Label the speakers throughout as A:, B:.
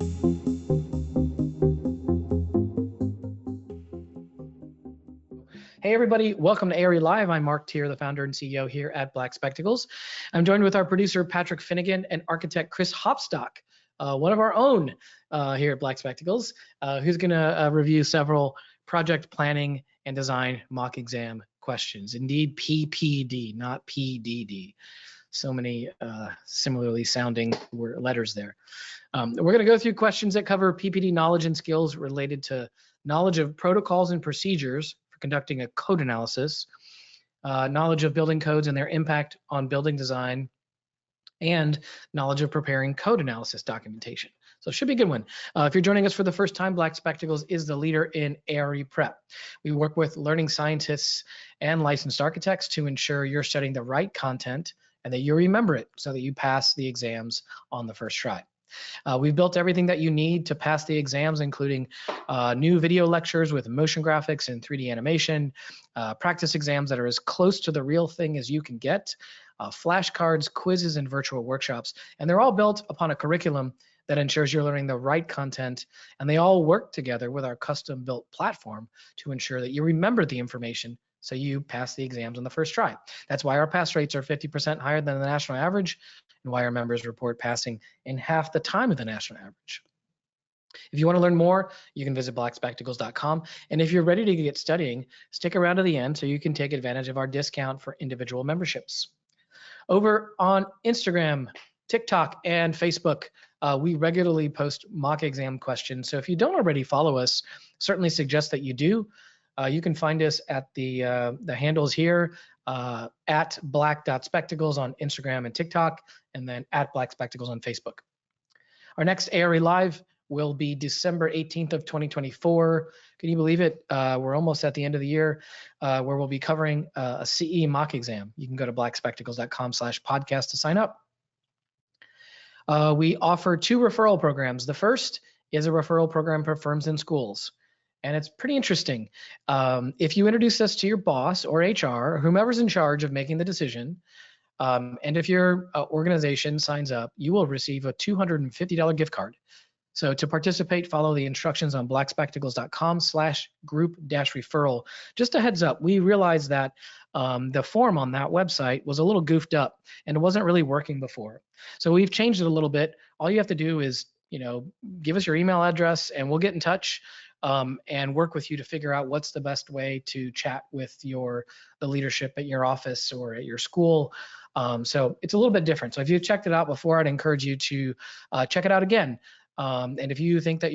A: Hey everybody, welcome to ARE Live. I'm Mark Tier, the founder and CEO here at Black Spectacles. I'm joined with our producer, Patrick Finnegan, and architect, Chris Hopstock, one of our own here at Black Spectacles, who's gonna review several project planning and design mock exam questions. Indeed, PPD, not PDD. So many similarly sounding letters there. We're gonna go through questions that cover PPD knowledge and skills related to knowledge of protocols and procedures conducting a code analysis, knowledge of building codes and their impact on building design, and knowledge of preparing code analysis documentation. So it should be a good one. If you're joining us for the first time, Black Spectacles is the leader in ARE prep. We work with learning scientists and licensed architects to ensure you're studying the right content and that you remember it so that you pass the exams on the first try. We've built everything that you need to pass the exams, including new video lectures with motion graphics and 3D animation, practice exams that are as close to the real thing as you can get, flashcards, quizzes, and virtual workshops. And they're all built upon a curriculum that ensures you're learning the right content, and they all work together with our custom-built platform to ensure that you remember the information so you pass the exams on the first try. That's why our pass rates are 50% higher than the national average, and why our members report passing in half the time of the national average. If you want to learn more, you can visit blackspectacles.com. And if you're ready to get studying, stick around to the end so you can take advantage of our discount for individual memberships. Over on Instagram, TikTok, and Facebook, we regularly post mock exam questions. So if you don't already follow us, certainly suggest that you do. You can find us at the handles here, at black.spectacles on Instagram and TikTok, and then at Black Spectacles on Facebook. Our next ARE Live will be December 18th of 2024. Can you believe it? We're almost at the end of the year, where we'll be covering a CE mock exam. You can go to blackspectacles.com/podcast to sign up. We offer 2 referral programs. The first is a referral program for firms and schools. And it's pretty interesting. If you introduce us to your boss or HR, or whomever's in charge of making the decision, and if your organization signs up, you will receive a $250 gift card. So to participate, follow the instructions on blackspectacles.com/group-referral. Just a heads up, we realized that the form on that website was a little goofed up and it wasn't really working before. So we've changed it a little bit. All you have to do is, give us your email address and we'll get in touch and work with you to figure out what's the best way to chat with the leadership at your office or at your school. So it's a little bit different. So if you've checked it out before, I'd encourage you to check it out again. And if you think that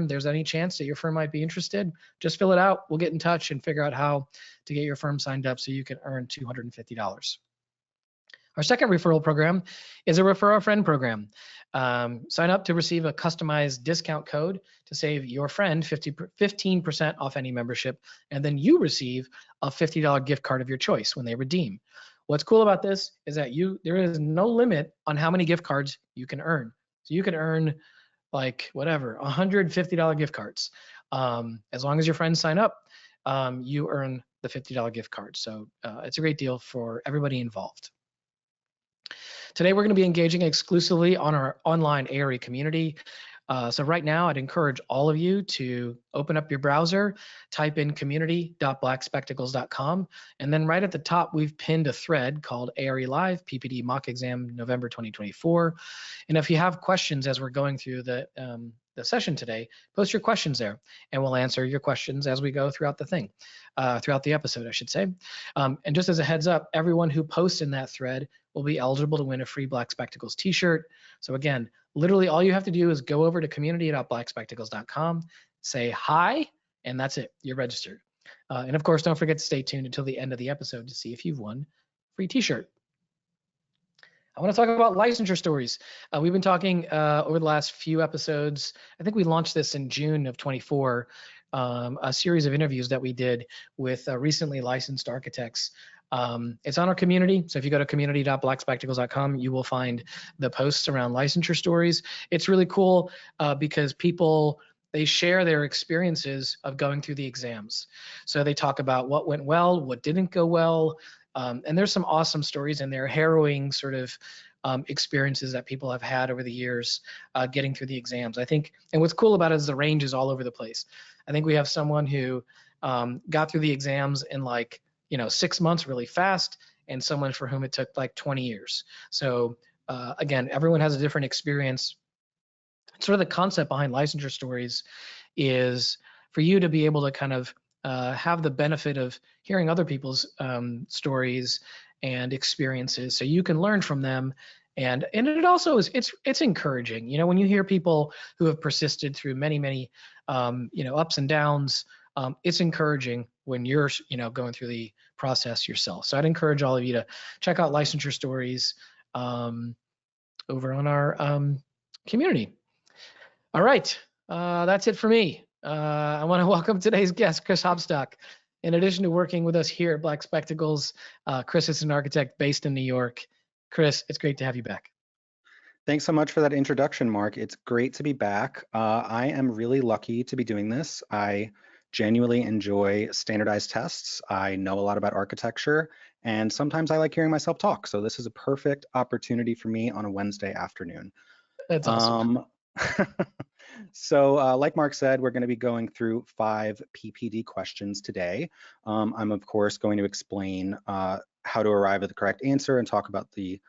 A: there's any chance that your firm might be interested, just fill it out. We'll get in touch and figure out how to get your firm signed up so you can earn $250. Our second referral program is a Refer a Friend program. Sign up to receive a customized discount code to save your friend 15% off any membership, and then you receive a $50 gift card of your choice when they redeem. What's cool about this is that there is no limit on how many gift cards you can earn. So you can earn like whatever, $150 gift cards. As long as your friends sign up, you earn the $50 gift card. So it's a great deal for everybody involved. Today, we're going to be engaging exclusively on our online ARE community. So right now, I'd encourage all of you to open up your browser, type in community.blackspectacles.com, and then right at the top, we've pinned a thread called ARE Live PPD Mock Exam November 2024. And if you have questions as we're going through the session today, post your questions there, and we'll answer your questions as we go throughout the episode, I should say. And just as a heads up, everyone who posts in that thread will be eligible to win a free Black Spectacles t-shirt. So again, literally all you have to do is go over to community.blackspectacles.com, say hi, and that's it, you're registered. And of course, don't forget to stay tuned until the end of the episode to see if you've won a free t-shirt. I want to talk about licensure stories. We've been talking over the last few episodes. I think we launched this in June of 24, a series of interviews that we did with recently licensed architects. It's on our community. So if you go to community.blackspectacles.com, you will find the posts around licensure stories. It's really cool because they share their experiences of going through the exams. So they talk about what went well, what didn't go well. And there's some awesome stories in there, harrowing sort of experiences that people have had over the years getting through the exams. I think, and what's cool about it is the range is all over the place. I think we have someone who got through the exams in like, 6 months really fast, and someone for whom it took like 20 years. So again, everyone has a different experience. Sort of the concept behind licensure stories is for you to be able to kind of have the benefit of hearing other people's stories and experiences, so you can learn from them. And it also is it's encouraging, when you hear people who have persisted through many ups and downs. It's encouraging when you're going through the process yourself. So I'd encourage all of you to check out licensure stories over on our community. All right, that's it for me. I want to welcome today's guest, Chris Hopstock. In addition to working with us here at Black Spectacles, Chris is an architect based in New York. Chris, it's great to have you back.
B: Thanks so much for that introduction, Mark. It's great to be back. I am really lucky to be doing this. I genuinely enjoy standardized tests. I know a lot about architecture, and sometimes I like hearing myself talk. So this is a perfect opportunity for me on a Wednesday afternoon.
A: That's awesome.
B: So like Mark said, we're going to be going through 5 PPD questions today. I'm of course going to explain how to arrive at the correct answer and talk about the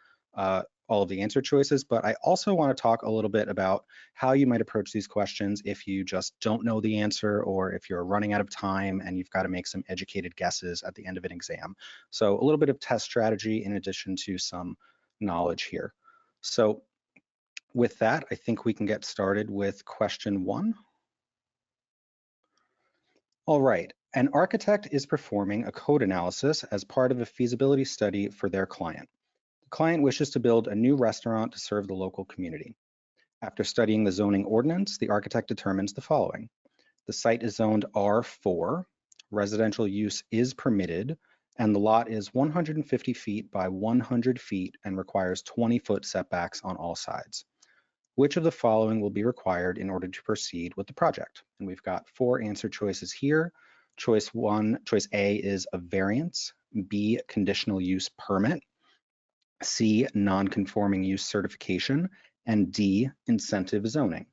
B: all of the answer choices, but I also want to talk a little bit about how you might approach these questions if you just don't know the answer, or if you're running out of time and you've got to make some educated guesses at the end of an exam. So a little bit of test strategy in addition to some knowledge here. So with that, I think we can get started with question 1. All right, an architect is performing a code analysis as part of a feasibility study for their client. The client wishes to build a new restaurant to serve the local community. After studying the zoning ordinance, the architect determines the following. The site is zoned R4, residential use is permitted, and the lot is 150 feet by 100 feet and requires 20-foot setbacks on all sides. Which of the following will be required in order to proceed with the project? And we've got 4 answer choices here. Choice A is a variance, B, conditional use permit, C, non-conforming use certification, and D, incentive zoning.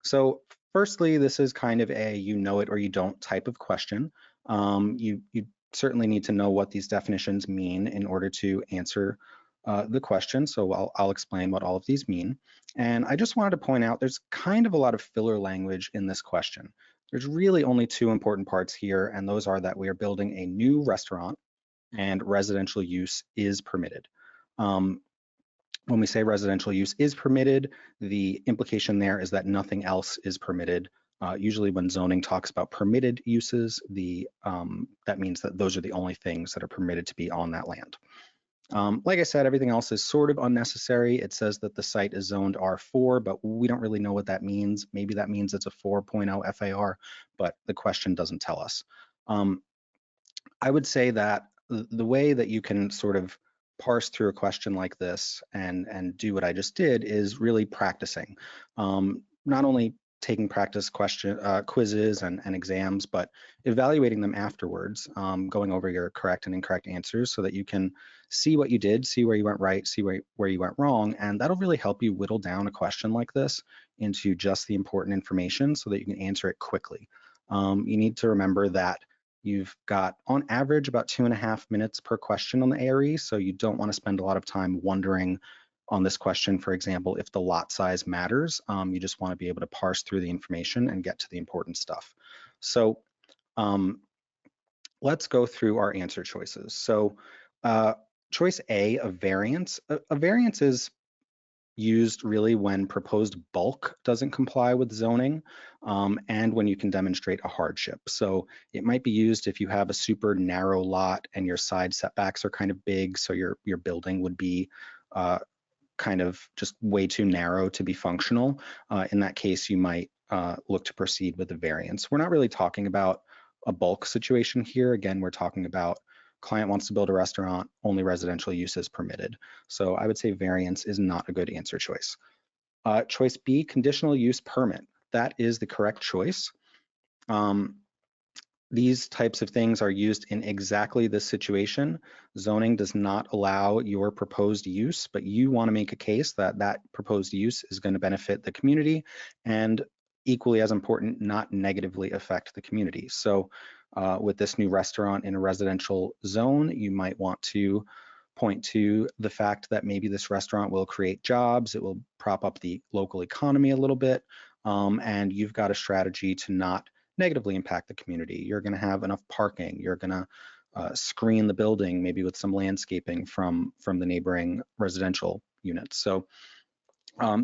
B: So firstly, this is kind of a you know it or you don't type of question. You certainly need to know what these definitions mean in order to answer the question. So I'll explain what all of these mean. And I just wanted to point out there's kind of a lot of filler language in this question. There's really only 2 important parts here, and those are that we are building a new restaurant and residential use is permitted. When we say residential use is permitted, the implication there is that nothing else is permitted. Usually when zoning talks about permitted uses, that means that those are the only things that are permitted to be on that land. Like I said, everything else is sort of unnecessary. It says that the site is zoned R4, but we don't really know what that means. Maybe that means it's a 4.0 FAR, but the question doesn't tell us. I would say that the way that you can sort of parse through a question like this and do what I just did is really practicing. Not only taking practice quizzes and exams, but evaluating them afterwards, going over your correct and incorrect answers so that you can see what you did, see where you went right, see where you went wrong, and that'll really help you whittle down a question like this into just the important information so that you can answer it quickly. You need to remember that you've got, on average, about 2.5 minutes per question on the ARE, so you don't want to spend a lot of time wondering on this question, for example, if the lot size matters. You just want to be able to parse through the information and get to the important stuff. So let's go through our answer choices. So choice A, a variance. A variance is used really when proposed bulk doesn't comply with zoning and when you can demonstrate a hardship. So it might be used if you have a super narrow lot and your side setbacks are kind of big, so your building would be kind of just way too narrow to be functional. In that case, you might look to proceed with a variance. We're not really talking about a bulk situation here. Again, we're talking about client wants to build a restaurant, only residential use is permitted. So I would say variance is not a good answer choice. Choice B, conditional use permit. That is the correct choice. These types of things are used in exactly this situation. Zoning does not allow your proposed use, but you want to make a case that that proposed use is going to benefit the community and, equally as important, not negatively affect the community. So with this new restaurant in a residential zone, you might want to point to the fact that maybe this restaurant will create jobs, it will prop up the local economy a little bit, and you've got a strategy to not negatively impact the community. You're going to have enough parking. You're going to screen the building, maybe with some landscaping from the neighboring residential units. So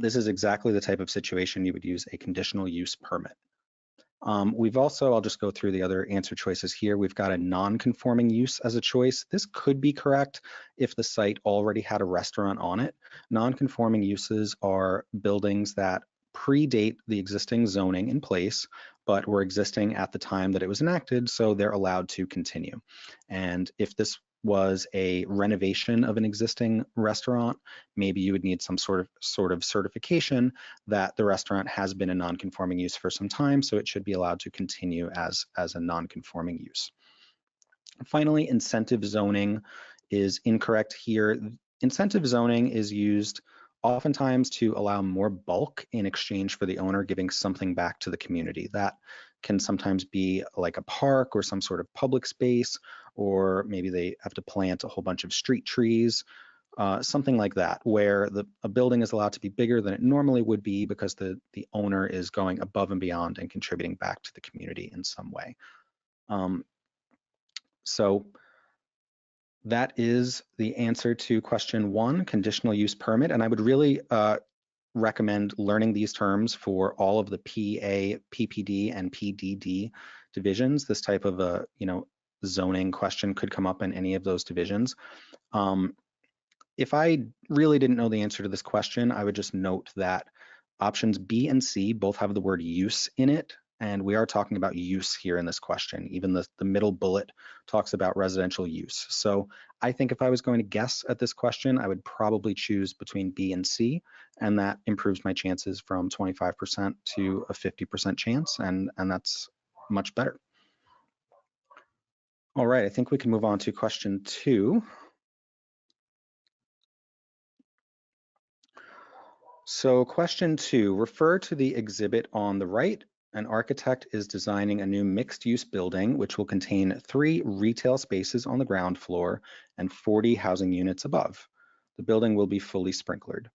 B: this is exactly the type of situation you would use a conditional use permit. We've also, I'll just go through the other answer choices here. We've got a non-conforming use as a choice. This could be correct if the site already had a restaurant on it. Non-conforming uses are buildings that predate the existing zoning in place, but were existing at the time that it was enacted, so they're allowed to continue. And if this was a renovation of an existing restaurant, maybe you would need some sort of certification that the restaurant has been a non-conforming use for some time, so it should be allowed to continue as a non-conforming use. Finally, incentive zoning is incorrect here. Incentive zoning is used oftentimes to allow more bulk in exchange for the owner giving something back to the community. That can sometimes be like a park or some sort of public space, or maybe they have to plant a whole bunch of street trees, something like that, where a building is allowed to be bigger than it normally would be because the owner is going above and beyond and contributing back to the community in some way. So that is the answer to question 1, conditional use permit. And I would really recommend learning these terms for all of the PA, PPD, and PDD divisions. This type of a zoning question could come up in any of those divisions. If I really didn't know the answer to this question, I would just note that options B and C both have the word use in it, and we are talking about use here in this question. Even the middle bullet talks about residential use. So I think if I was going to guess at this question, I would probably choose between B and C, and that improves my chances from 25% to a 50% chance, and that's much better. All right, I think we can move on to question 2. So question 2, refer to the exhibit on the right. An architect is designing a new mixed-use building which will contain 3 retail spaces on the ground floor and 40 housing units above. The building will be fully sprinklered.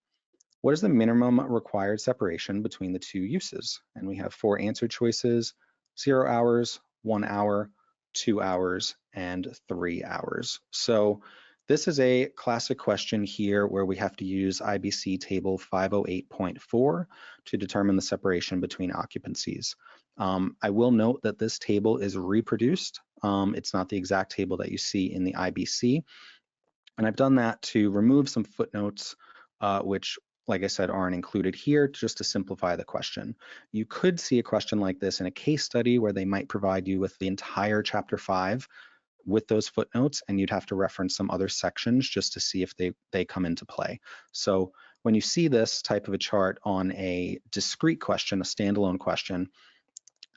B: What is the minimum required separation between the 2 uses? And we have 4 answer choices: 0 hours, 1 hour, 2 hours, and 3 hours. So this is a classic question here where we have to use IBC table 508.4 to determine the separation between occupancies. I will note that this table is reproduced. It's not the exact table that you see in the IBC. And I've done that to remove some footnotes, which, like I said, aren't included here, just to simplify the question. You could see a question like this in a case study where they might provide you with the entire chapter 5 with those footnotes, and you'd have to reference some other sections just to see if they come into play. So when you see this type of a chart on a discrete question, a standalone question,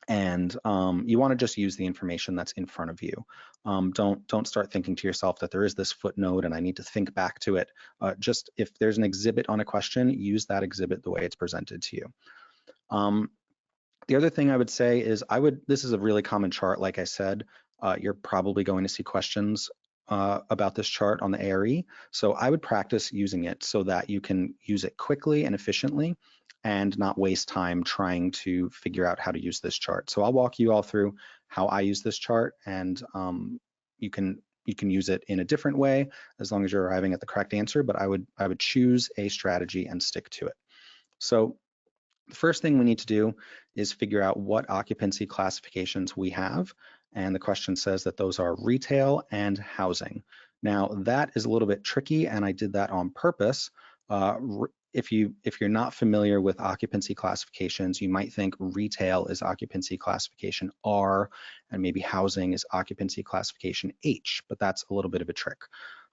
B: and you want to just use the information that's in front of you. Don't start thinking to yourself that there is this footnote and I need to think back to it. Just if there's an exhibit on a question, use that exhibit the way it's presented to you. The other thing I would say is this is a really common chart, like I said. You're probably going to see questions about this chart on the ARE. So I would practice using it so that you can use it quickly and efficiently and not waste time trying to figure out how to use this chart. So I'll walk you all through how I use this chart, and you can use it in a different way as long as you're arriving at the correct answer, but I would choose a strategy and stick to it. So the first thing we need to do is figure out what occupancy classifications we have. And the question says that those are retail and housing. Now that is a little bit tricky, and I did that on purpose. If you're not familiar with occupancy classifications, you might think retail is occupancy classification R, and maybe housing is occupancy classification H, but that's a little bit of a trick.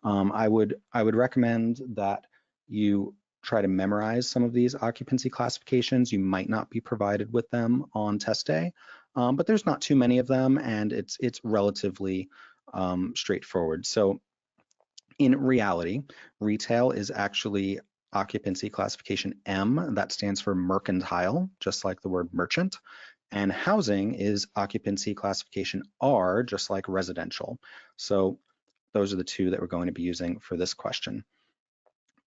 B: I would recommend that you try to memorize some of these occupancy classifications. You might not be provided with them on test day, but there's not too many of them, and it's relatively straightforward. So in reality, retail is actually occupancy classification M, that stands for mercantile, just like the word merchant. And housing is occupancy classification R, just like residential. So those are the two that we're going to be using for this question.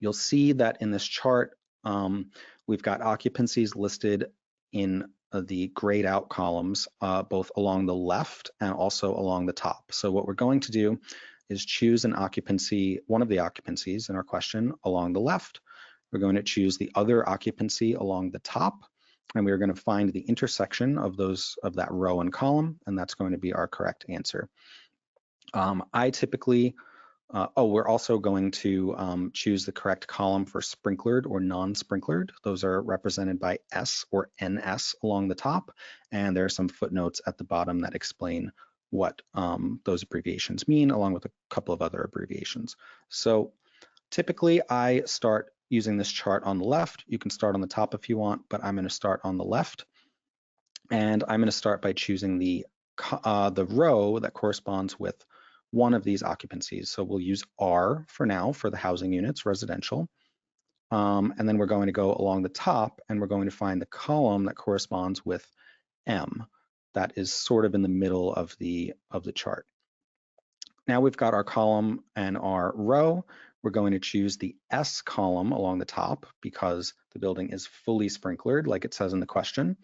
B: You'll see that in this chart, we've got occupancies listed in the grayed out columns, both along the left and also along the top. So what we're going to do is choose an occupancy, one of the occupancies in our question along the left. We're going to choose the other occupancy along the top, and we're going to find the intersection of that row and column, and that's going to be our correct answer. I typically, we're also going to choose the correct column for sprinklered or non-sprinklered. Those are represented by S or NS along the top, and there are some footnotes at the bottom that explain what those abbreviations mean, along with a couple of other abbreviations. So typically I start using this chart on the left. You can start on the top if you want, but I'm going to start on the left. And I'm going to start by choosing the row that corresponds with one of these occupancies. So we'll use R for now for the housing units, residential. And then we're going to go along the top and we're going to find the column that corresponds with M. That is sort of in the middle of the chart. Now we've got our column and our row. We're going to choose the S column along the top because the building is fully sprinklered, like it says in the question.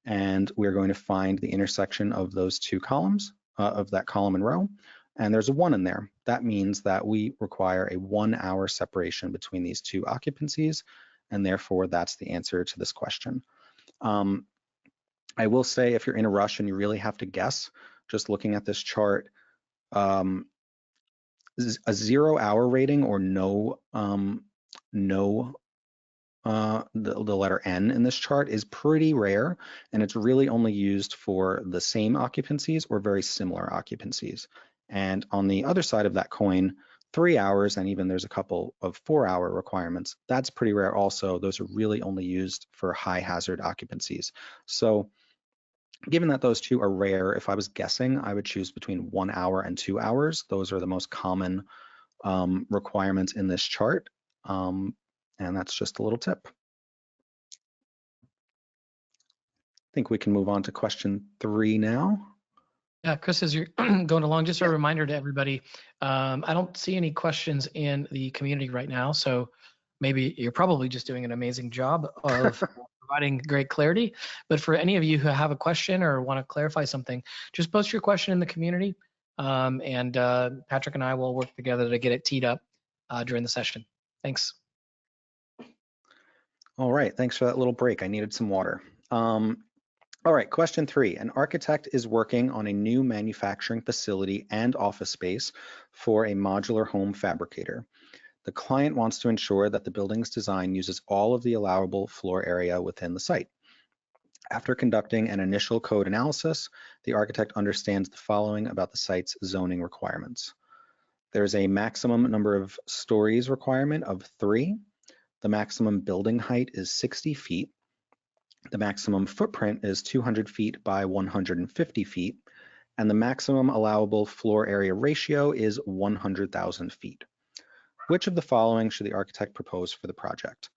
B: And we're going to find the intersection of those two columns, of that column and row. And there's a 1 in there. That means that we require a 1 hour separation between these two occupancies, and therefore that's the answer to this question. I will say if you're in a rush and you really have to guess, just looking at this chart, a 0 hour rating or the letter N in this chart is pretty rare, and it's really only used for the same occupancies or very similar occupancies. And on the other side of that coin, 3 hours, and even there's a couple of 4 hour requirements, that's pretty rare also. Those are really only used for high hazard occupancies. So given that those two are rare, if I was guessing, I would choose between 1 hour and 2 hours. Those are the most common requirements in this chart. And that's just a little tip. I think we can move on to question 3 now.
A: Yeah, Chris, as you're going along, just a reminder to everybody, I don't see any questions in the community right now, so maybe you're probably just doing an amazing job of providing great clarity. But for any of you who have a question or want to clarify something, just post your question in the community, and Patrick and I will work together to get it teed up during the session. Thanks.
B: All right, thanks for that little break. I needed some water. All right, question 3. An architect is working on a new manufacturing facility and office space for a modular home fabricator. The client wants to ensure that the building's design uses all of the allowable floor area within the site. After conducting an initial code analysis, the architect understands the following about the site's zoning requirements. There's a maximum number of stories requirement of 3. The maximum building height is 60 feet. The maximum footprint is 200 feet by 150 feet, and the maximum allowable floor area ratio is 100,000 feet. Which of the following should the architect propose for the project?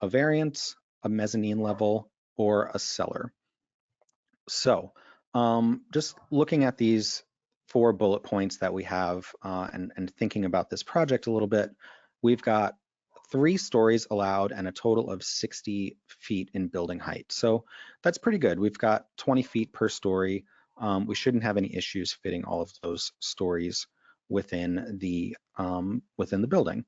B: A variance, a mezzanine level, or a cellar? So just looking at these 4 bullet points that we have and thinking about this project a little bit, we've got 3 stories allowed and a total of 60 feet in building height. So that's pretty good. We've got 20 feet per story. We shouldn't have any issues fitting all of those stories within the building.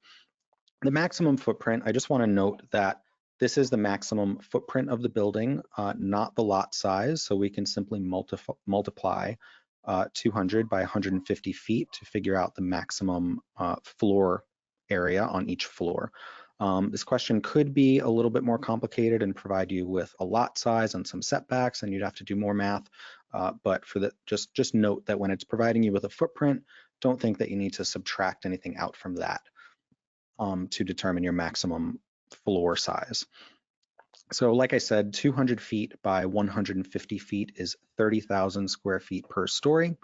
B: The maximum footprint, I just want to note that this is the maximum footprint of the building, not the lot size. So we can simply multiply 200 by 150 feet to figure out the maximum floor area on each floor. This question could be a little bit more complicated and provide you with a lot size and some setbacks, and you'd have to do more math. But for the just note that when it's providing you with a footprint, don't think that you need to subtract anything out from that to determine your maximum floor size. So like I said, 200 feet by 150 feet is 30,000 square feet per story.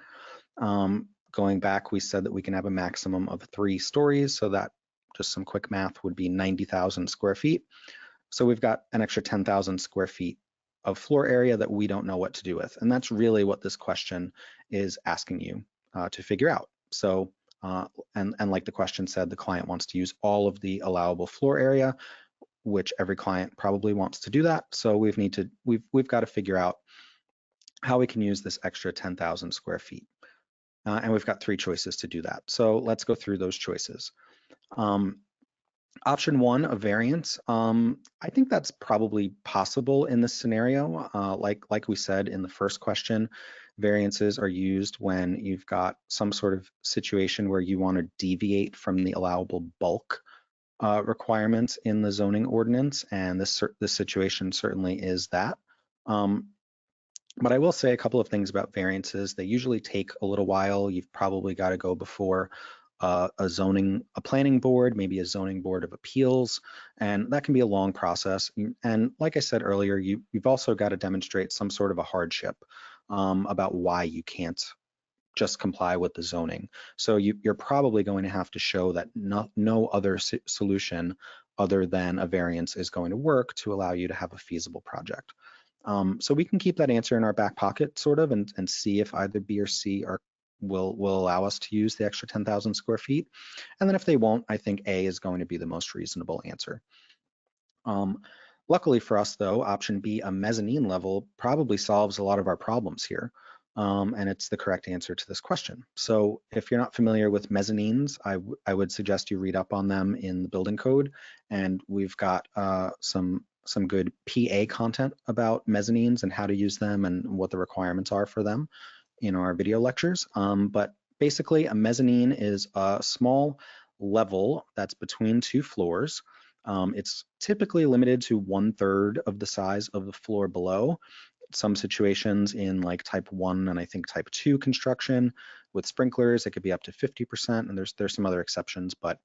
B: Going back, we said that we can have a maximum of 3 stories, so that just some quick math would be 90,000 square feet. So we've got an extra 10,000 square feet of floor area that we don't know what to do with. And that's really what this question is asking you to figure out. So, and like the question said, the client wants to use all of the allowable floor area, which every client probably wants to do that. So we've got to figure out how we can use this extra 10,000 square feet. And we've got 3 choices to do that. So let's go through those choices. Option 1, a variance. I think that's probably possible in this scenario. Like we said in the first question, variances are used when you've got some sort of situation where you want to deviate from the allowable bulk requirements in the zoning ordinance, and this situation certainly is that. But I will say a couple of things about variances. They usually take a little while. You've probably got to go before a planning board, maybe a zoning board of appeals, and that can be a long process. And like I said earlier, you've also got to demonstrate some sort of a hardship about why you can't just comply with the zoning. So you're probably going to have to show that no other solution other than a variance is going to work to allow you to have a feasible project. So we can keep that answer in our back pocket, sort of, and see if either B or C will allow us to use the extra 10,000 square feet. And then if they won't, I think A is going to be the most reasonable answer. Luckily for us, though, option B, a mezzanine level, probably solves a lot of our problems here. And it's the correct answer to this question. So if you're not familiar with mezzanines, I would suggest you read up on them in the building code. And we've got some good PA content about mezzanines and how to use them and what the requirements are for them in our video lectures. But basically, a mezzanine is a small level that's between 2 floors. It's typically limited to 1/3 of the size of the floor below. Some situations in like type 1 and I think type 2 construction with sprinklers, it could be up to 50%, and there's some other exceptions, but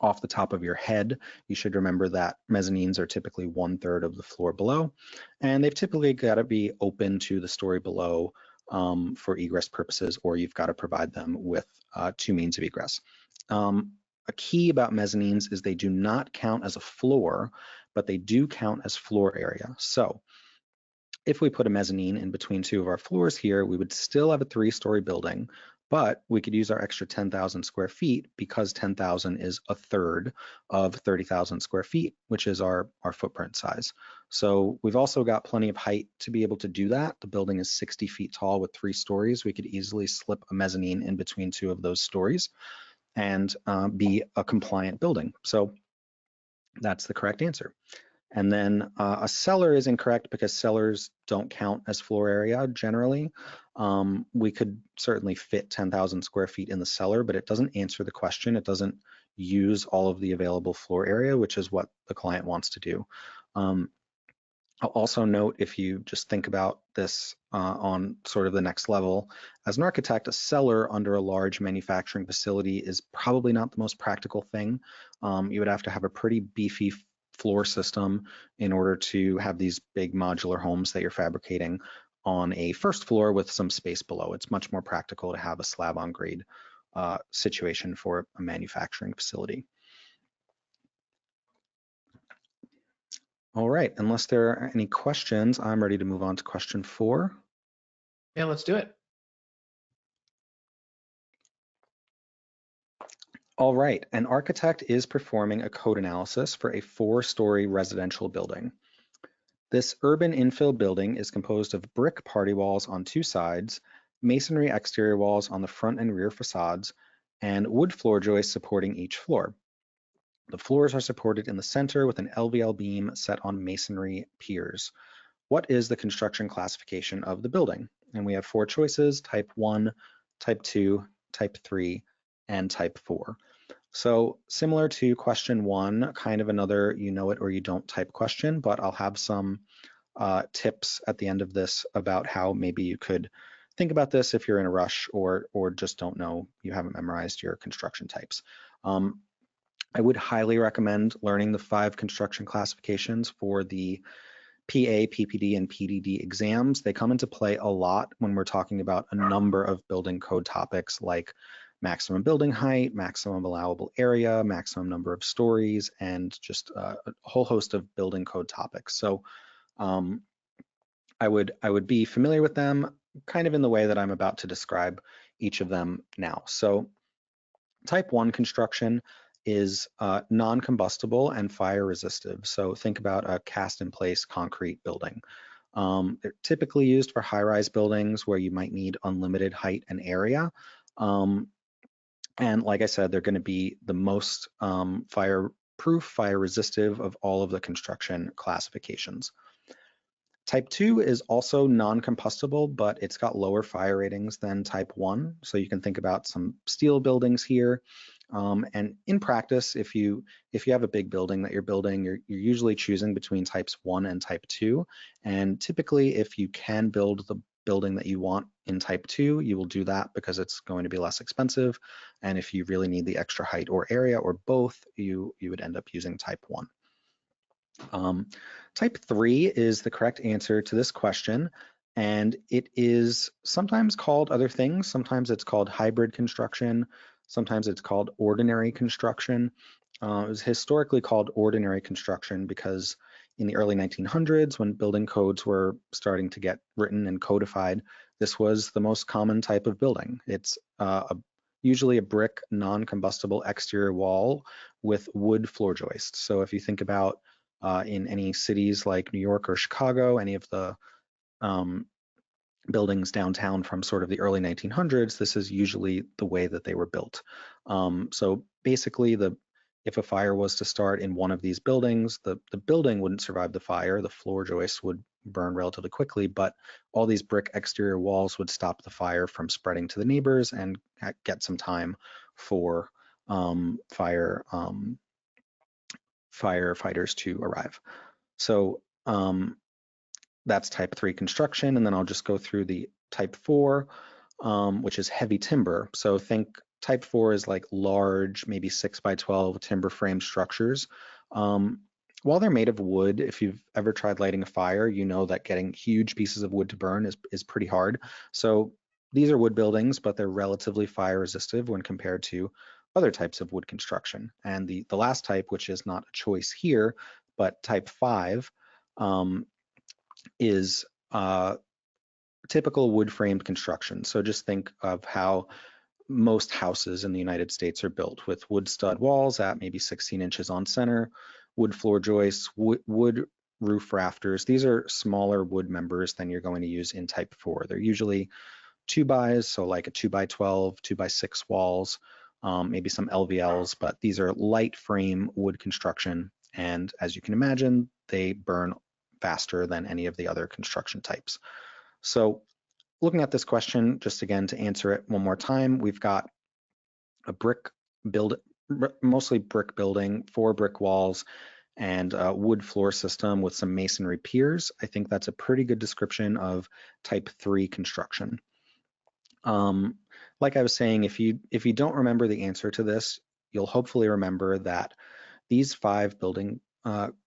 B: off the top of your head, you should remember that mezzanines are typically 1/3 of the floor below, and they've typically got to be open to the story below for egress purposes, or you've got to provide them with 2 means of egress. A key about mezzanines is they do not count as a floor, but they do count as floor area. So if we put a mezzanine in between 2 of our floors here, we would still have a 3-story building, but we could use our extra 10,000 square feet because 10,000 is 1/3 of 30,000 square feet, which is our footprint size. So we've also got plenty of height to be able to do that. The building is 60 feet tall with 3 stories. We could easily slip a mezzanine in between 2 of those stories and be a compliant building. So that's the correct answer. And then a cellar is incorrect because cellars don't count as floor area generally. We could certainly fit 10,000 square feet in the cellar, but it doesn't answer the question. It doesn't use all of the available floor area, which is what the client wants to do. I'll also note, if you just think about this on sort of the next level, as an architect, a cellar under a large manufacturing facility is probably not the most practical thing. You would have to have a pretty beefy floor system in order to have these big modular homes that you're fabricating on a first floor with some space below. It's much more practical to have a slab on grade situation for a manufacturing facility. All right, unless there are any questions, I'm ready to move on to question 4.
A: Yeah, let's do it.
B: All right, an architect is performing a code analysis for a 4-story residential building. This urban infill building is composed of brick party walls on 2 sides, masonry exterior walls on the front and rear facades, and wood floor joists supporting each floor. The floors are supported in the center with an LVL beam set on masonry piers. What is the construction classification of the building? And we have 4 choices: type 1, type 2, type 3, and type 4. So similar to question 1, kind of another you know it or you don't type question, but I'll have some tips at the end of this about how maybe you could think about this if you're in a rush or just don't know, you haven't memorized your construction types. I would highly recommend learning the 5 construction classifications for the PA, PPD, and PDD exams. They come into play a lot when we're talking about a number of building code topics like maximum building height, maximum allowable area, maximum number of stories, and just a whole host of building code topics. So I would be familiar with them kind of in the way that I'm about to describe each of them now. So type 1 construction is non-combustible and fire resistive. So think about a cast in place concrete building. They're typically used for high-rise buildings where you might need unlimited height and area. And like I said, they're going to be the most fireproof, fire resistive of all of the construction classifications. Type 2 is also non-combustible, but it's got lower fire ratings than type 1. So you can think about some steel buildings here. And in practice, if you have a big building that you're building, you're usually choosing between types 1 and type 2. And typically, if you can build the building that you want in type 2, you will do that because it's going to be less expensive. And if you really need the extra height or area or both, you would end up using type 1. Type 3 is the correct answer to this question, and it is sometimes called other things. Sometimes it's called hybrid construction. Sometimes it's called ordinary construction. It was historically called ordinary construction because in the early 1900s, when building codes were starting to get written and codified, this was the most common type of building. It's usually a brick non-combustible exterior wall with wood floor joists. So if you think about in any cities like New York or Chicago, any of the buildings downtown from sort of the early 1900s, this is usually the way that they were built. So basically, if a fire was to start in one of these buildings, the building wouldn't survive the fire, the floor joists would burn relatively quickly, but all these brick exterior walls would stop the fire from spreading to the neighbors and get some time for firefighters to arrive. So that's type 3 construction, and then I'll just go through the type 4, which is heavy timber. So think type 4 is like large, maybe 6 by 12 timber frame structures. While they're made of wood, if you've ever tried lighting a fire, you know that getting huge pieces of wood to burn is pretty hard. So these are wood buildings, but they're relatively fire resistive when compared to other types of wood construction. And the last type, which is not a choice here, but type 5, is typical wood framed construction. So just think of how most houses in the United States are built, with wood stud walls at maybe 16 inches on center, wood floor joists, wood roof rafters. These are smaller wood members than you're going to use in type 4. They're usually 2-bys, so like a 2x12, 2x6 walls, maybe some LVLs, but these are light frame wood construction. And as you can imagine, they burn faster than any of the other construction types. So looking at this question, just again to answer it one more time, we've got a mostly brick building, 4 brick walls, and a wood floor system with some masonry piers. I think that's a pretty good description of type 3 construction. Like I was saying, if you don't remember the answer to this, you'll hopefully remember that these 5 building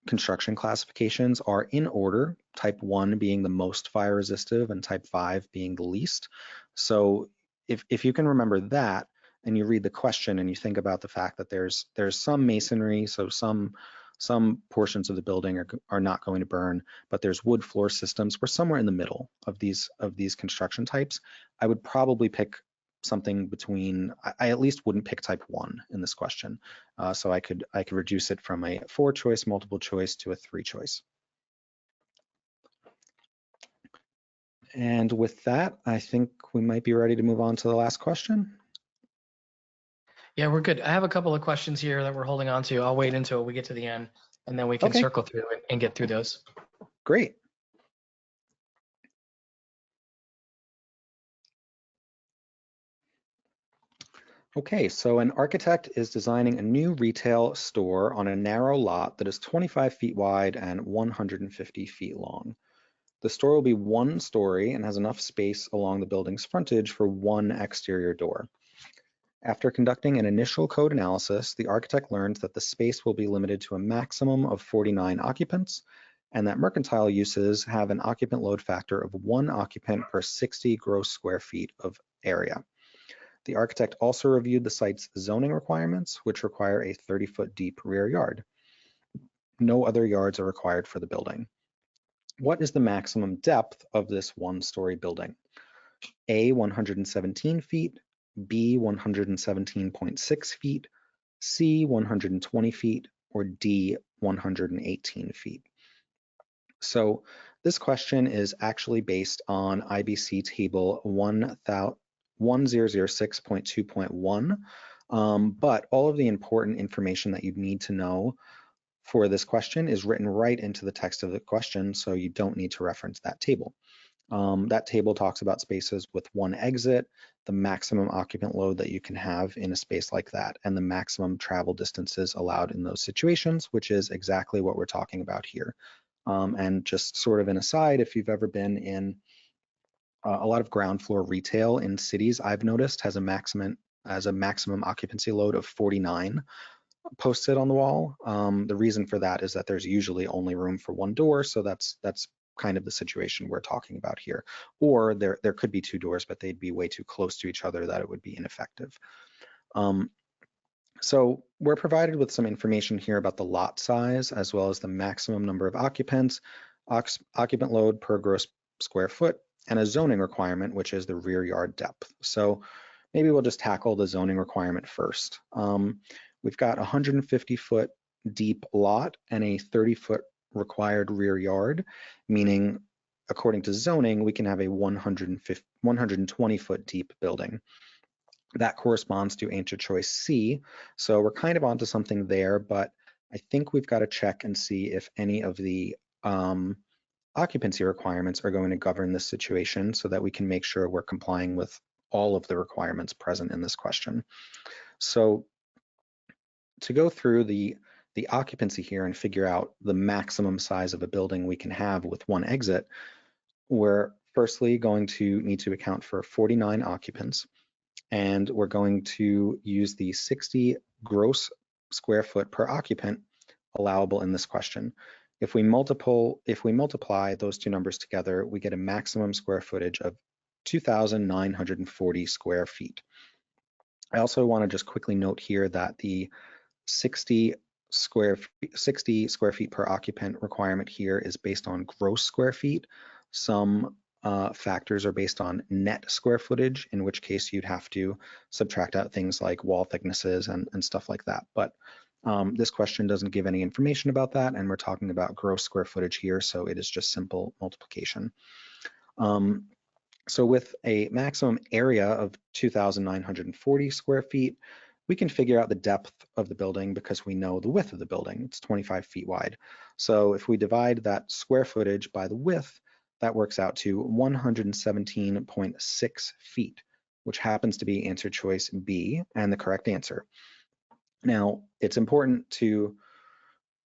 B: construction classifications are in order, type 1 being the most fire resistive and type 5 being the least. So if you can remember that and you read the question and you think about the fact that there's some masonry, so some portions of the building are not going to burn, but there's wood floor systems, we're somewhere in the middle of these construction types. I would probably pick something between, I at least wouldn't pick type 1 in this question. So I could reduce it from a 4-choice multiple choice to a 3-choice. And with that, I think we might be ready to move on to the last question.
A: Yeah, we're good. I have a couple of questions here that we're holding on to. I'll wait until we get to the end, and then we can circle through and get through those.
B: Great. Okay, so an architect is designing a new retail store on a narrow lot that is 25 feet wide and 150 feet long. The store will be 1 story and has enough space along the building's frontage for 1 exterior door. After conducting an initial code analysis, the architect learned that the space will be limited to a maximum of 49 occupants, and that mercantile uses have an occupant load factor of 1 occupant per 60 gross square feet of area. The architect also reviewed the site's zoning requirements, which require a 30-foot deep rear yard. No other yards are required for the building. What is the maximum depth of this one-story building? A, 117 feet, B, 117.6 feet, C, 120 feet, or D, 118 feet. So this question is actually based on IBC table 1006.2.1, but all of the important information that you need to know for this question is written right into the text of the question, so you don't need to reference that table. That table talks about spaces with one exit, the maximum occupant load that you can have in a space like that, and the maximum travel distances allowed in those situations, which is exactly what we're talking about here. And just sort of an aside, if you've ever been in a lot of ground floor retail in cities, I've noticed has a maximum occupancy load of 49 posted on the wall. The reason for that is that there's usually only room for one door, so that's kind of the situation we're talking about here. Or there could be two doors, but they'd be way too close to each other that it would be ineffective. So we're provided with some information here about the lot size, as well as the maximum number of occupants, occupant load per gross square foot, and a zoning requirement, which is the rear yard depth. So maybe we'll just tackle the zoning requirement first. We've got a 150-foot deep lot and a 30-foot required rear yard, meaning according to zoning, we can have a 120-foot deep building. That corresponds to answer choice C. So we're kind of onto something there, but I think we've got to check and see if any of the occupancy requirements are going to govern this situation so that we can make sure we're complying with all of the requirements present in this question. So to go through the occupancy here and figure out the maximum size of a building we can have with one exit, we're firstly going to need to account for 49 occupants, and we're going to use the 60 gross square foot per occupant allowable in this question. If we multiply those two numbers together, we get a maximum square footage of 2,940 square feet. I also want to just quickly note here that the 60 square feet per occupant requirement here is based on gross square feet. Some factors are based on net square footage, in which case you'd have to subtract out things like wall thicknesses and stuff like that. But this question doesn't give any information about that, and we're talking about gross square footage here, so it is just simple multiplication. So with a maximum area of 2,940 square feet, we can figure out the depth of the building because we know the width of the building. It's 25 feet wide. So if we divide that square footage by the width, that works out to 117.6 feet, which happens to be answer choice B and the correct answer. Now, it's important to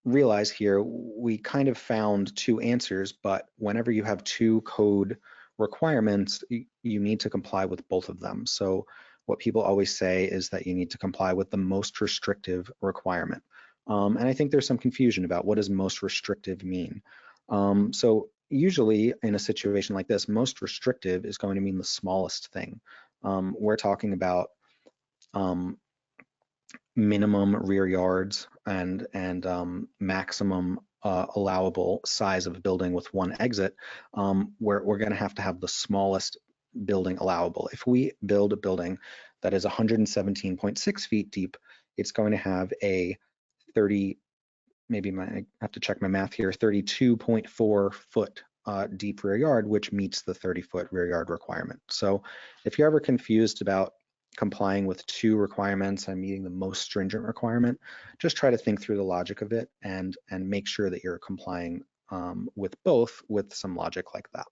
B: realize here, we kind of found two answers, but whenever you have two code requirements, you need to comply with both of them. So what people always say is that you need to comply with the most restrictive requirement. And I think there's some confusion about what does most restrictive mean. So usually in a situation like this, most restrictive is going to mean the smallest thing. We're talking about minimum rear yards and maximum allowable size of a building with one exit. We're going to have the smallest building allowable. If we build a building that is 117.6 feet deep, it's going to have a 30, I have to check my math here, 32.4 foot deep rear yard, which meets the 30-foot rear yard requirement. So if you're ever confused about complying with two requirements and meeting the most stringent requirement, just try to think through the logic of it and make sure that you're complying with both with some logic like that.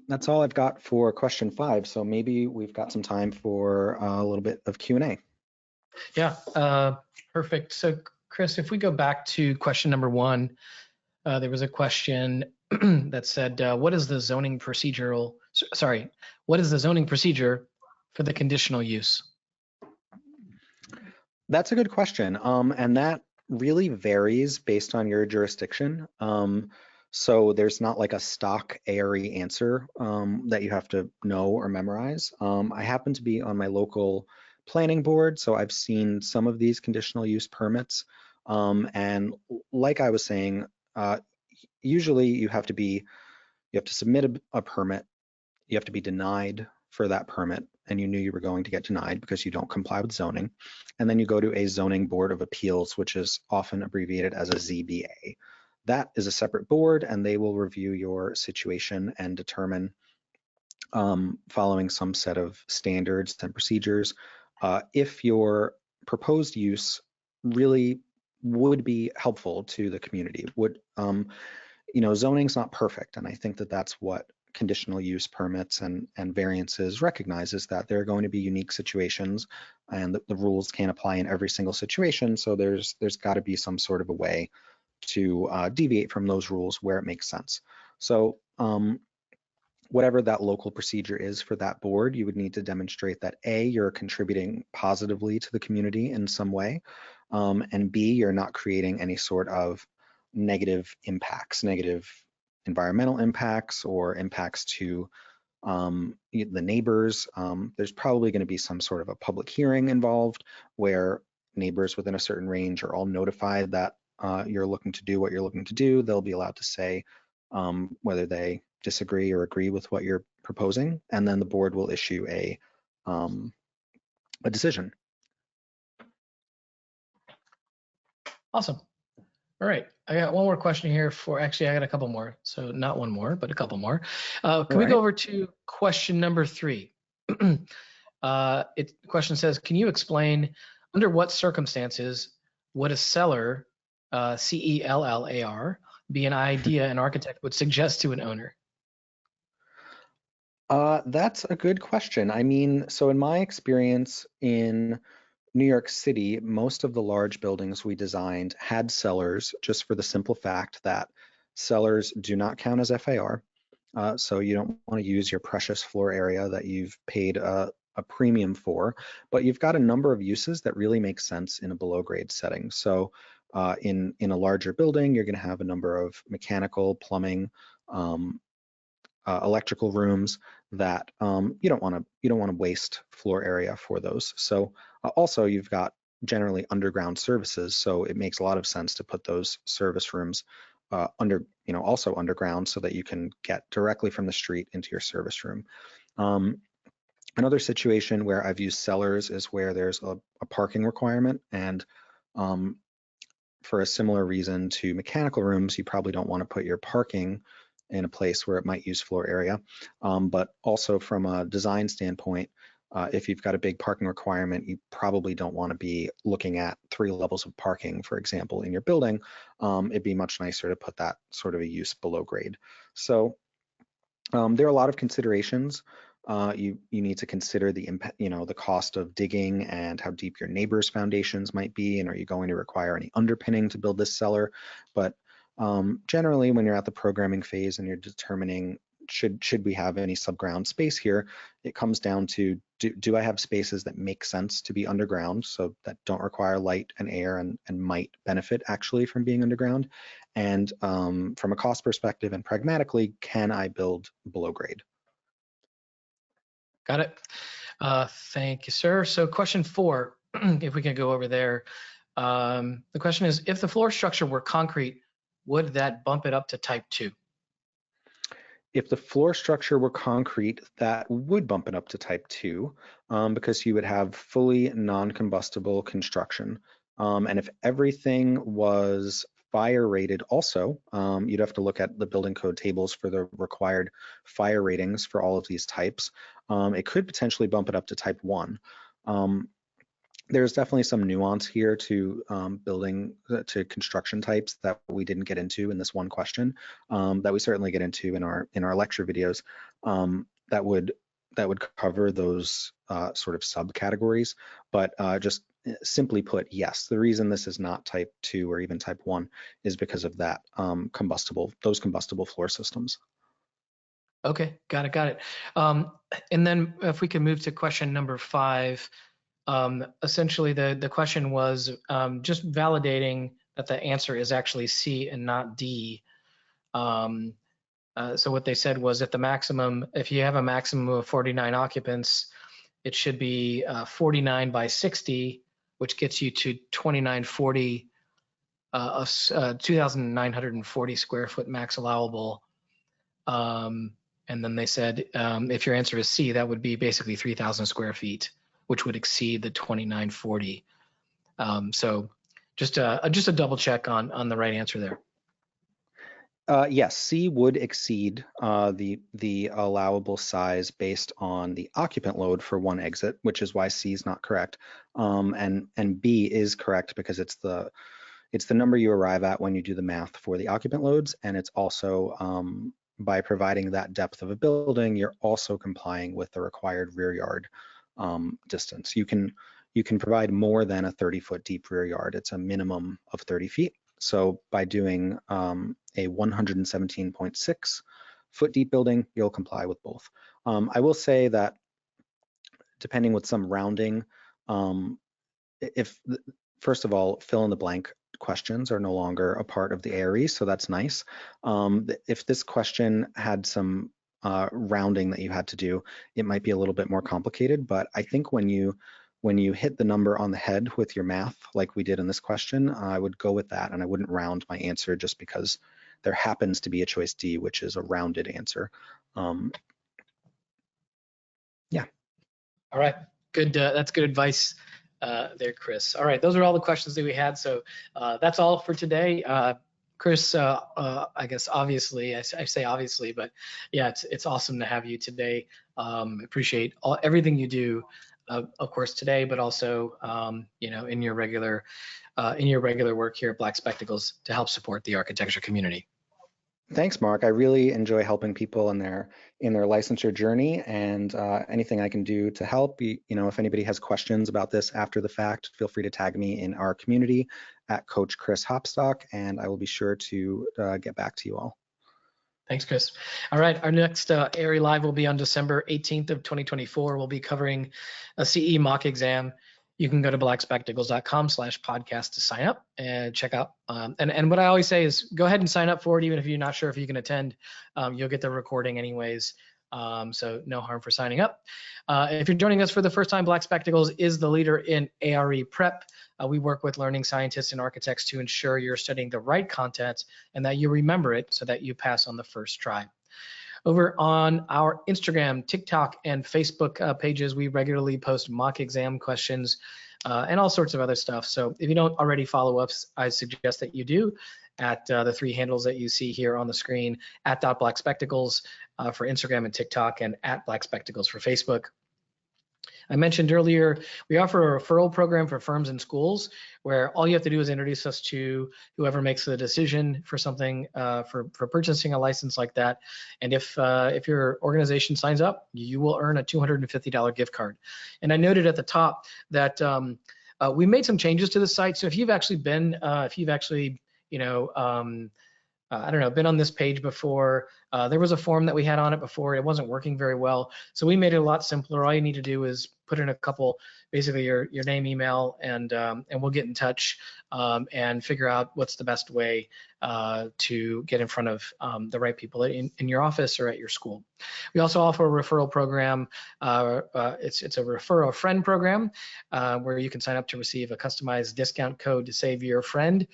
B: That's all I've got for question 5. So maybe we've got some time for a little bit of Q&A.
A: Yeah, perfect. So Chris, if we go back to question number 1, there was a question that said, what is the zoning what is the zoning procedure for the conditional use?
B: That's a good question. And that really varies based on your jurisdiction. So there's not like a stock ARE answer that you have to know or memorize. I happen to be on my local planning board, so I've seen some of these conditional use permits. And like I was saying, usually you have to submit a permit, you have to be denied for that permit, and you knew you were going to get denied because you don't comply with zoning. And then you go to a zoning board of appeals, which is often abbreviated as a ZBA. That is a separate board, and they will review your situation and determine, following some set of standards and procedures, if your proposed use really would be helpful to the community. Zoning's not perfect, and I think that that's what conditional use permits and variances recognize, is that there are going to be unique situations, and the rules can't apply in every single situation. So there's got to be some sort of a way to deviate from those rules where it makes sense. So whatever that local procedure is for that board, you would need to demonstrate that A, you're contributing positively to the community in some way, and B, you're not creating any sort of negative impacts, negative environmental impacts or impacts to the neighbors. There's probably going to be some sort of a public hearing involved where neighbors within a certain range are all notified that you're looking to do what you're looking to do. They'll be allowed to say whether they disagree or agree with what you're proposing, and then the board will issue a decision.
A: Awesome. All right, I got one more question here actually I got a couple more, so not one more, but a couple more. Can we go over to question number 3? The question says, can you explain under what circumstances would a seller, CELLAR, be an idea an architect would suggest to an owner?
B: That's a good question. I mean, so in my experience in New York City, most of the large buildings we designed had cellars, just for the simple fact that cellars do not count as FAR. So you don't want to use your precious floor area that you've paid a premium for, but you've got a number of uses that really make sense in a below grade setting. So in a larger building, you're going to have a number of mechanical, plumbing, electrical rooms that you don't want to waste floor area for those. So also you've got generally underground services, so it makes a lot of sense to put those service rooms also underground, so that you can get directly from the street into your service room. Another situation where I've used cellars is where there's a parking requirement, and for a similar reason to mechanical rooms, you probably don't want to put your parking in a place where it might use floor area. But also from a design standpoint, if you've got a big parking requirement, you probably don't want to be looking at 3 levels of parking, for example, in your building. It'd be much nicer to put that sort of a use below grade. So there are a lot of considerations. You need to consider the impact, the cost of digging and how deep your neighbor's foundations might be, and are you going to require any underpinning to build this cellar? But generally, when you're at the programming phase and you're determining should we have any subground space here, it comes down to do I have spaces that make sense to be underground, so that don't require light and air and might benefit actually from being underground, and from a cost perspective and pragmatically, can I build below grade?
A: Got it. Thank you, sir. So question 4, if we can go over there. The question is, if the floor structure were concrete, would that bump it up to type 2?
B: If the floor structure were concrete, that would bump it up to type 2 because you would have fully non-combustible construction. And if everything was fire rated also, you'd have to look at the building code tables for the required fire ratings for all of these types. It could potentially bump it up to type 1. There's definitely some nuance here to construction types that we didn't get into in this one question, that we certainly get into in our lecture videos, that would cover those sort of subcategories. But just simply put, yes. The reason this is not type 2 or even type 1 is because of that those combustible floor systems.
A: Okay, got it. And then if we can move to question number 5, essentially the question was just validating that the answer is actually C and not D. So what they said was if you have a maximum of 49 occupants, it should be 49 by 60, which gets you to 2940, 2,940 square foot max allowable. And then they said if your answer is C, that would be basically 3,000 square feet, which would exceed the 2940. So just a double check on the right answer there.
B: Yes, C would exceed the allowable size based on the occupant load for one exit, which is why C is not correct. And B is correct because it's the number you arrive at when you do the math for the occupant loads, and it's also by providing that depth of a building, you're also complying with the required rear yard distance. You can provide more than a 30-foot deep rear yard. It's a minimum of 30 feet. So by doing a 117.6 foot deep building, you'll comply with both. I will say that depending with some rounding, first of all, fill in the blank questions are no longer a part of the ARE, so that's nice. If this question had some rounding that you had to do, it might be a little bit more complicated, but I think when you hit the number on the head with your math, like we did in this question, I would go with that and I wouldn't round my answer just because there happens to be a choice D, which is a rounded answer. Yeah.
A: All right, good. That's good advice there, Chris. All right, those are all the questions that we had. So that's all for today. Chris, I guess obviously, I say obviously, but yeah, it's awesome to have you today. Appreciate everything you do, of course, today, but also in your regular work here at Black Spectacles to help support the architecture community.
B: Thanks, Mark. I really enjoy helping people in their licensure journey, and anything I can do to help. If anybody has questions about this after the fact, feel free to tag me in our community at Coach Chris Hopstock, and I will be sure to get back to you all.
A: Thanks, Chris. All right, our next ARE Live will be on December 18th of 2024. We'll be covering a CE mock exam. You can go to blackspectacles.com/podcast to sign up and check out. And what I always say is go ahead and sign up for it, even if you're not sure if you can attend. You'll get the recording anyways. So no harm for signing up. If you're joining us for the first time, Black Spectacles is the leader in ARE prep. We work with learning scientists and architects to ensure you're studying the right content and that you remember it so that you pass on the first try. Over on our Instagram, TikTok, and Facebook pages, we regularly post mock exam questions and all sorts of other stuff. So if you don't already follow us, I suggest that you do at the 3 handles that you see here on the screen, at @blackspectacles for Instagram and TikTok, and at Black Spectacles for Facebook. I mentioned earlier, we offer a referral program for firms and schools where all you have to do is introduce us to whoever makes the decision for something, for purchasing a license like that. And if your organization signs up, you will earn a $250 gift card. And I noted at the top that we made some changes to the site. So if you've actually been, I don't know, been on this page before. There was a form that we had on it before. It wasn't working very well. So we made it a lot simpler. All you need to do is put in a couple, basically your name, email, and we'll get in touch and figure out what's the best way to get in front of the right people in your office or at your school. We also offer a referral program. It's a refer a friend program where you can sign up to receive a customized discount code to save your friend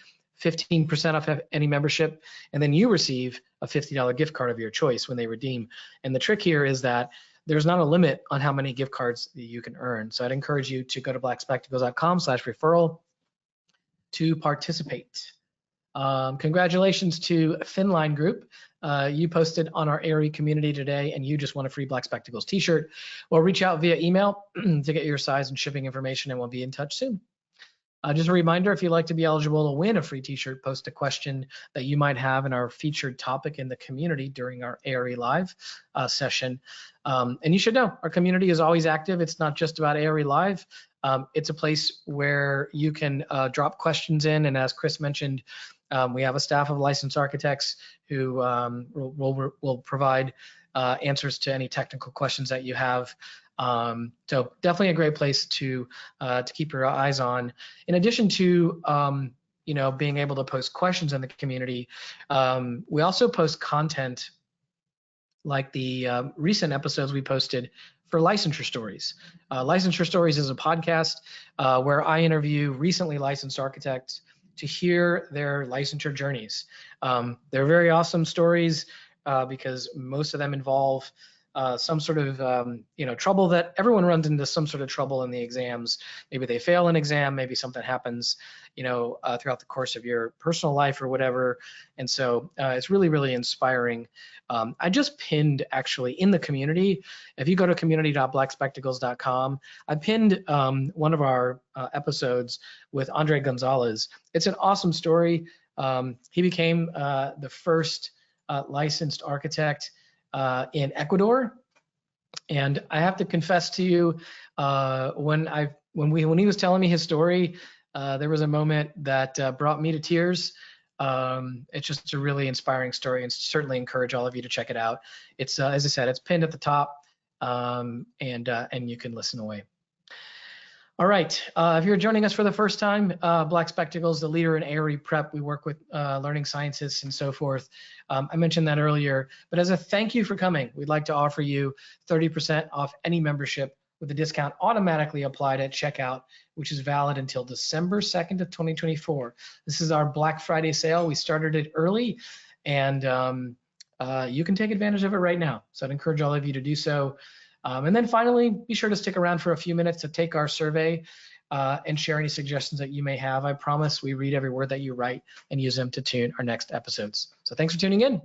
A: 15% off any membership, and then you receive a $50 gift card of your choice when they redeem. And the trick here is that there's not a limit on how many gift cards that you can earn. So I'd encourage you to go to blackspectacles.com/referral to participate. Congratulations to Finline Group. You posted on our ARE community today, and you just won a free Black Spectacles t-shirt. Well, reach out via email to get your size and shipping information, and we'll be in touch soon. Just a reminder, if you'd like to be eligible to win a free t-shirt, post a question that you might have in our featured topic in the community during our ARE Live session. And you should know, our community is always active. It's not just about ARE Live. It's a place where you can drop questions in, and as Chris mentioned, we have a staff of licensed architects who will provide answers to any technical questions that you have. So definitely a great place to keep your eyes on. In addition to being able to post questions in the community, we also post content like the recent episodes we posted for Licensure Stories. Licensure Stories is a podcast where I interview recently licensed architects to hear their licensure journeys. They're very awesome stories because most of them involve some sort of trouble that everyone runs into, some sort of trouble in the exams. Maybe they fail an exam, maybe something happens throughout the course of your personal life or whatever. And so it's really, really inspiring. I just pinned actually in the community, if you go to community.blackspectacles.com, I pinned one of our episodes with Andre Gonzalez. It's an awesome story. He became the first licensed architect in Ecuador. And I have to confess to you, when he was telling me his story, there was a moment that brought me to tears. It's just a really inspiring story, and certainly encourage all of you to check it out. It's as I said, it's pinned at the top, and you can listen away. All right, if you're joining us for the first time, Black Spectacles, the leader in ARE prep. We work with learning scientists and so forth. I mentioned that earlier, but as a thank you for coming, we'd like to offer you 30% off any membership with a discount automatically applied at checkout, which is valid until December 2nd of 2024. This is our Black Friday sale. We started it early, and you can take advantage of it right now. So I'd encourage all of you to do so. And then finally, be sure to stick around for a few minutes to take our survey and share any suggestions that you may have. I promise we read every word that you write and use them to tune our next episodes. So thanks for tuning in.